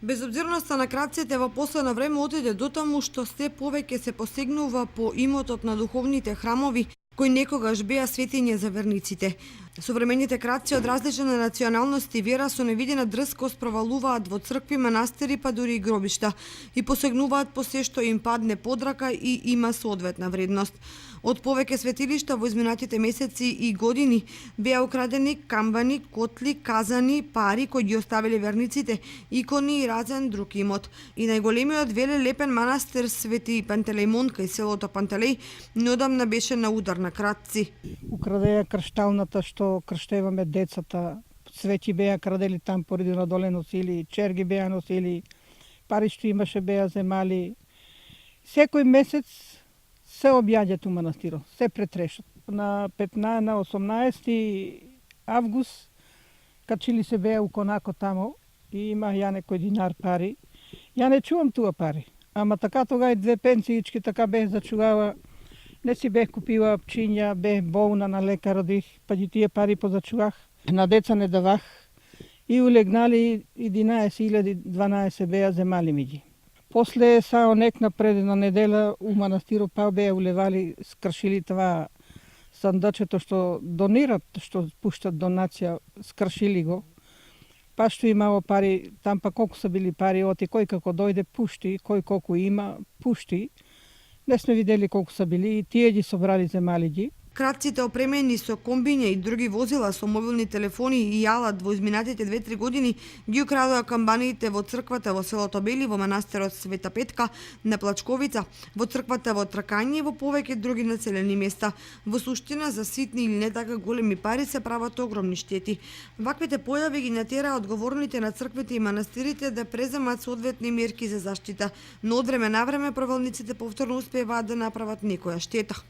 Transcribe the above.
Безобзирноста на крадците во последно време отиде до таму што се повеќе се посегнува по имотот на духовните храмови кои некогаш беа светиња за верниците. Современите крадци од различни националности и вера со невидена дрскост провалуваат во цркви, манастири, па дури и гробишта и посегнуваат по се што им падне под рака и има соодветна вредност. Од повеќе светилишта во изминатите месеци и години беа украдени камбани, котли, казани, пари кои ги оставиле верниците, икони и разен друг имот. И најголемиот велелепен манастир Свети Пантелејмон кај селото Пантелеј неодамна беше на удар на крадци. Украдеа кршталната што крштеваме децата, свеќи беа крадели там поради надоле носили, черги беа носили, пари што имаше беа земали. Секој месец се објаѓат у манастирот, се претрешат. На 18 август качили се беа у конако тамо и има ја некој динар пари. Ја не чувам туа пари, ама така тога и 2 пенсиички така бех зачувала. Не си бех купила пчиња, бех болна, на лекар одих, па ги тие пари позачувах. На деца не давах и улегнали 11.012 беа земали ми ги. После сао нек напред на недела у манастирот па беа улевали, скршили това сандачето што донират, што пуштат донација, скршили го. Па што имало пари, там па колку са били пари, оти кој како дојде пушти, кој колку има пушти. Не сме видели колку са били и тие ги собрали земали ги. Крадците опремени со комбиња и други возила со мобилни телефони и јалат во изминатите 2-3 години ги украдоа камбаниите во црквата во селото Бели, во манастирот Света Петка, на Плачковица, во црквата во Тракање и во повеќе други населени места. Во суштина за ситни или не така големи пари се прават огромни штети. Ваквите појави ги натера одговорните на црквите и манастирите да преземат соодветни мерки за заштита, но од време на време провалниците повторно успеваат да направат некоја штета.